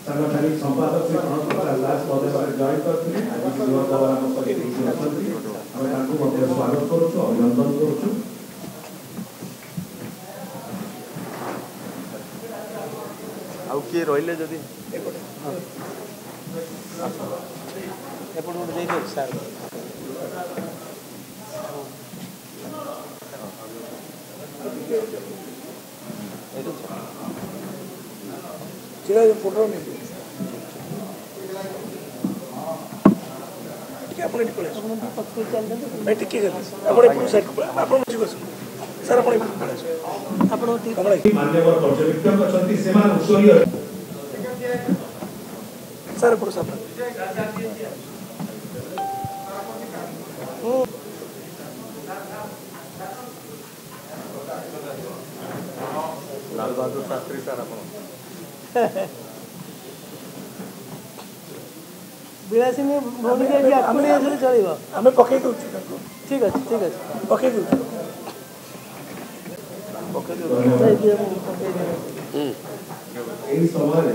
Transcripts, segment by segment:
सांगठनिक संपादक से प्रणव दास पदे जॉइन करते आज स्वागत करुँ अभिनंदन करुँ। आउ किए रहिले जदि फोटो नहीं सर मान्यवर पर्यवेक्षक अछंती सेमान उशोरिय सर पुरुष आप लाल बहादुर शास्त्री सर आप बिलासी में भूमि के अपने ऐसे चलेगा हमें पके दो ठीक है पके दो এই সময়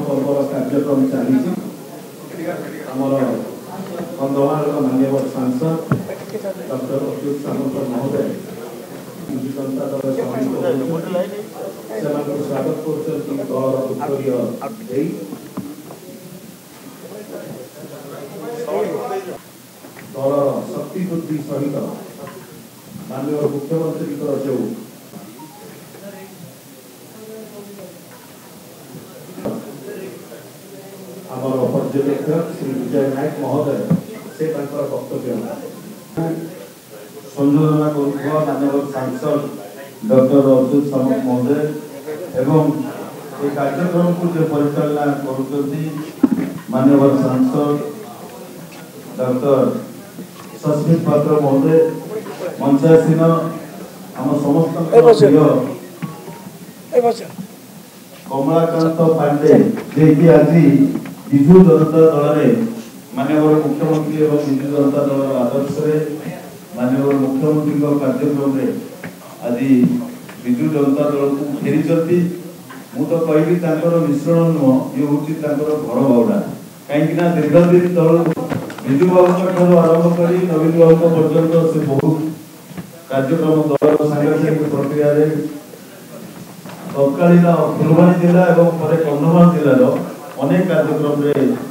पर्व कार्यक्रम चली कंधमाल मान्यवर सांसद डॉक्टर अच्युत सामंत महोदय जनता दल स्वागत कर दल शक्ति वृद्धि सहित माननीय मुख्यमंत्री जो आमर पर्यवेक्षक श्री विजय नायक महोदय से वक्तव्य संयोजना कर माननीय सांसद डॉक्टर अच्युत सामंत महोदय एवं ये कार्यक्रम को जो परिचालना कर माननीय सांसद डॉक्टर सस्मित पात्र महोदय मंचासीन आम समस्त कमलाकांत पांडे जे आज विजु जनता दल माननीय मुख्यमंत्री और विजु जनता दल आदर्श माननीय मुख्यमंत्री कार्यक्रम आज विजु जनता दल को फेरी तो कहली मिश्रण नुह ये हूँ घर बाउडा कहीं दीर्घ दिन दल विजु बाबू आरंभ कर नवीन बाबू पर्यटन से बहुत कार्यक्रम दल सांगठनिक प्रक्रिया तत्कालीन फुलवाणी जिला और कंधमाल जिलार अनेक कार्यक्रम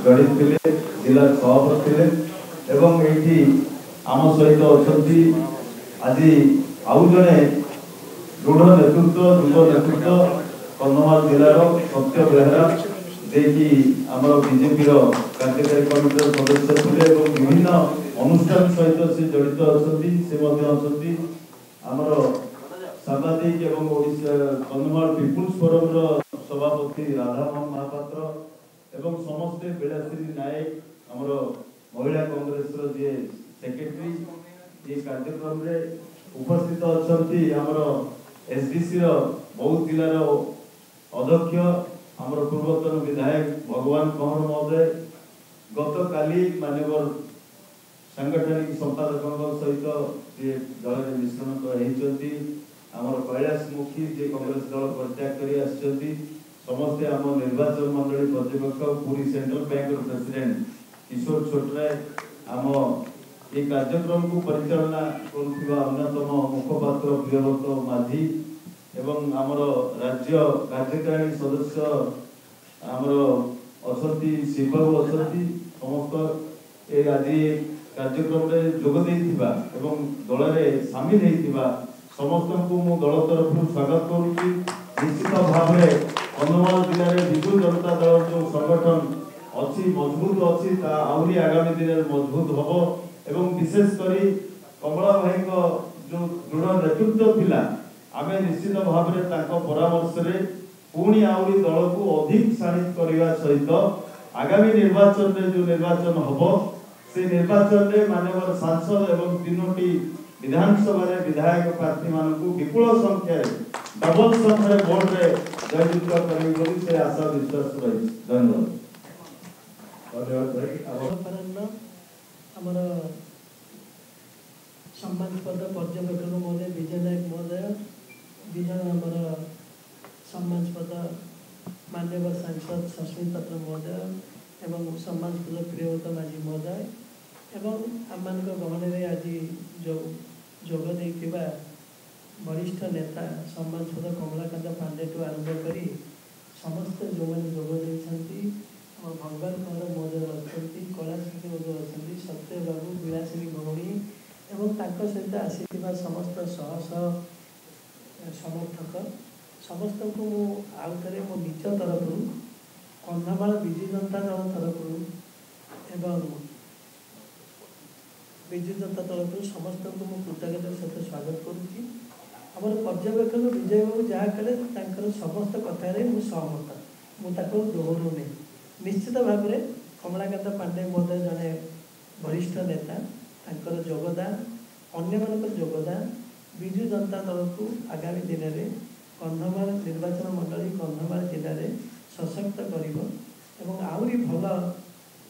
जड़ित थे जिला सभापति थे आम सहित अच्छा आज आउ जड़े दृढ़ नेतृत्व युव नेतृत्व कंधमाल जिलार सत्य बेहरा देखी आम बीजेपी कार्यकारी कमिटर सदस्य थे विभिन्न अनुष्ठान सहित से जड़ित अच्छा आमर सांबादिक एवं कंधमाल पीपुल्स फोरम सभापति राधामोहन महापात्र एवं समस्ते बिलासिनी नायक आमर महिला कांग्रेस जी सेक्रेटरी ये कार्यक्रम रे उपस्थित अच्छा आमर एसडीसी बहुत जिलार अध्यक्ष आमर पूर्वतन विधायक भगवान कंवर महोदय गत काली मान्यवर सांगठनिक संपादक सहित दल मिश्रण होती आमर कैलाश मुखी जे कांग्रेस दल परित्याग कर समस्ते आम निर्वाचन मंडली पर्यवेक्षक पूरी सेंट्रल बैंक प्रेसिडेंट किशोर छोटराय आम ये कार्यक्रम को परिचालना करुवा अन्यतम मुखपात्र प्रियव्रत माझी एवं आमर राज्य कार्यकारी सदस्य आमर अच्छी शिवबाबू अच्छा समस्त ये आज कार्यक्रम जोग देइथिबा एवं दल में सामिल होइथिबा समस्त को मु दल तरफ स्वागत करुच्ची। निश्चित भाव में कंधमाल जिले में विजु जनता दल जो संगठन अच्छी मजबूत अच्छी आहरी आगामी दिन में मजबूत हम एवं विशेषकर कमला भाई जो दृढ़ नेतृत्व थिला आम निश्चित भाव में परामर्श पुणी आहरी दल को अधिक शाणित करने सहित आगामी निर्वाचन में जो निर्वाचन हम से निर्वाचन में माननीय सांसद एवं 3टी विधानसभा विधायक प्रार्थी मान विपुल संख्यार डबल संख्यार भोट जययुक्त करेंगे से आशा विश्वास रही। धन्यवाद। अपराह्न आमर सम्मानपद पर्यवेक्षक महोदय विजय नायक महोदय विजय आमर सम्मानपद मान्यवर सांसद सस्मित पात्र महोदय एवं सम्मानपद प्रियव्रत माझी महोदय एवं आम गहन आज जो जोग देथिबा वरिष्ठ नेता सम्मानपद कमलाकांत पांडे ठू आरंभ कर समस्त जो मैंने जोग देती भगवान कौर महोदय अच्छा कैलाश महोदय अच्छा सत्य बाबू विलासिनी भौणी एवं सहित आसीथिबा समस्त शह शह समर्थक समस्त को आउ थे मो निज तरफ कंधमाल विजु जनता दल तरफ एवं विजु जनता तरफ समस्त को मो कृतज्ञतार सहित स्वागत करुच्ची आम पर्यवेक्षक विजय बाबू जहाँ कले समस्त कथार सहमत मुझे दोहरौनी निश्चित भाव में कमलाकांत पांडे महोदय जड़े वरिष्ठ नेता तांकर योगदान अन्य मानकर योगदान विजु जनता दल को आगामी दिन में कंधमाल निर्वाचन मंडली कंधमाल जिले में सशक्त कर आहरी भल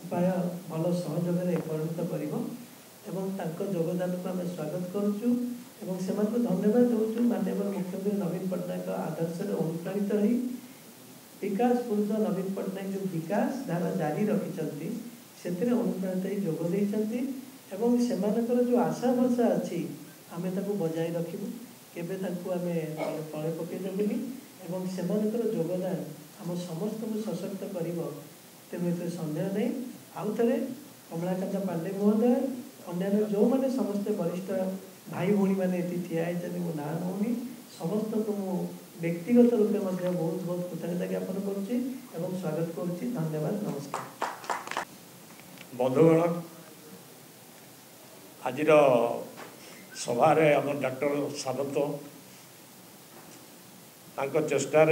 उपाय भल सहयोग परिणत कर योगदान को आम स्वागत करुचु एवं से धन्यवाद दूँ माननीय मुख्यमंत्री नवीन पट्टनायक आदर्श अनुप्राणित रही विकास पुरुष नवीन पट्टनायक जो विकास धारा जारी रखिंट से अनुप्राणित जोगदी एवं से जो आशा भरसा अच्छी आम बजाय रखू केवे आम तले पकईदेबुनि एवं से योगदान आम समस्त को सशक्त कर तेणु ये सन्देह नहीं आउ थे कमलाकांत पांडे महोदय अन्य जो मैंने समस्ते वरिष्ठ भाई भाई मैंने ये ठिया मो ना नौनी समस्त को मु व्यक्तिगत रूप में बहुत बहुत कृतज्ञता ज्ञापन करुच्ची एवं स्वागत करुच्ची धन्यवाद नमस्कार बंधुगण आज सभार आम डॉक्टर सामंत चेष्टार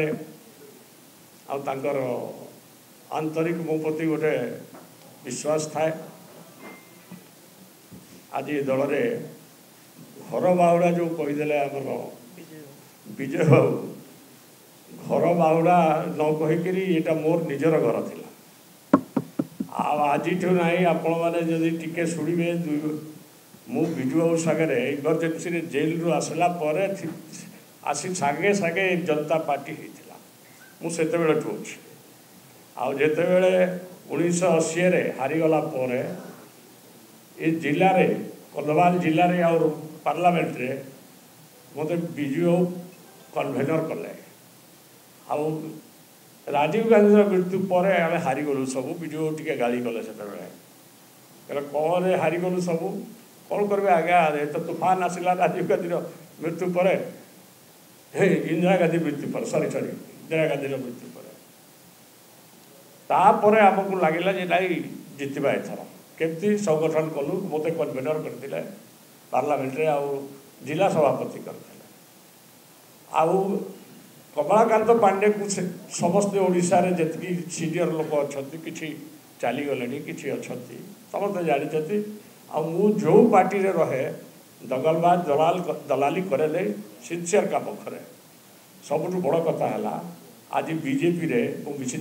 आंतरिक मो प्रति गोटे विश्वास थाए आज दल में घर बाहुड़ा जो कहीदे आमर विजय बाबू घर बाहुड़ा न कहीकि यहाँ मोर निजर घर थिला आज ना आपण मैंने जदि टिके शुणे मु विजु बाबू सागर इमरजेन्सी जेल रु आसला आसी सागे सागे जनता पार्टी होता मुझे अच्छी आते 1980 हारीगला ये जिले में कंधमाल जिले में और पार्लियामेंट रे मत विजु बाबू कन्वेनर कले राजीव गांधी मृत्यु पर आम हारीगलु सब विजु बाबू टे गाड़ी कले से कौन हारीगलु सब कौन करेंगे आज्ञा तो तूफान आसला राजीव गांधी मृत्यु पर इंदिरा गांधी मृत्यु पर सॉरी इंदिरा गांधी मृत्यु पर तापर आमको लगे नहीं जितवा एथर केमती संगठन कलु मत कन्वेनर करते पार्लियामेंट रे आउ जिला सभापति करते कमलाकांत पांडे को समस्ते ओडिशा रे जतकी सीनियर लोक अच्छा कि चलीगले कि अच्छा समस्त जानते मु जो पार्टी रे रहे दगलबाज दलाली करे सिंसियर काम करे सबुठ बड़ कथा है आज बीजेपी रे मिशी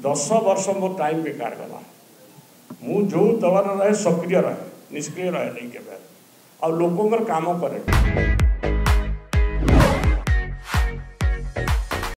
10 वर्ष मो टाइम बेकार गला मु जो दल रहे सक्रिय रहे निष्क्रिय रहे नहीं के लोकंर काम करे।